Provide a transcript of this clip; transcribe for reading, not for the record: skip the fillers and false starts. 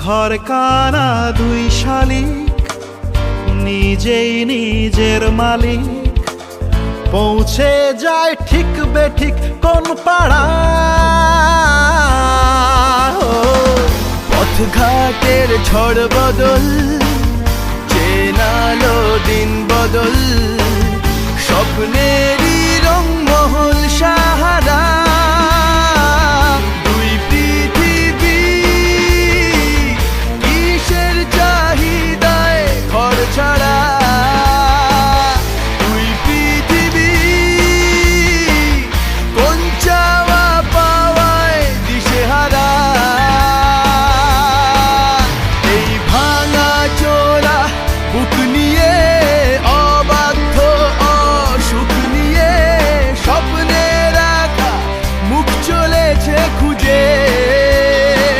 ঘর কানা দুই শালিক, নিজেই নিজের মালিক। পৌঁছে যায় ঠিক বেঠিক কোন পাড়া। পথঘাটের ঝড় বদল, চেনালো দিন বদল, স্বপ্নের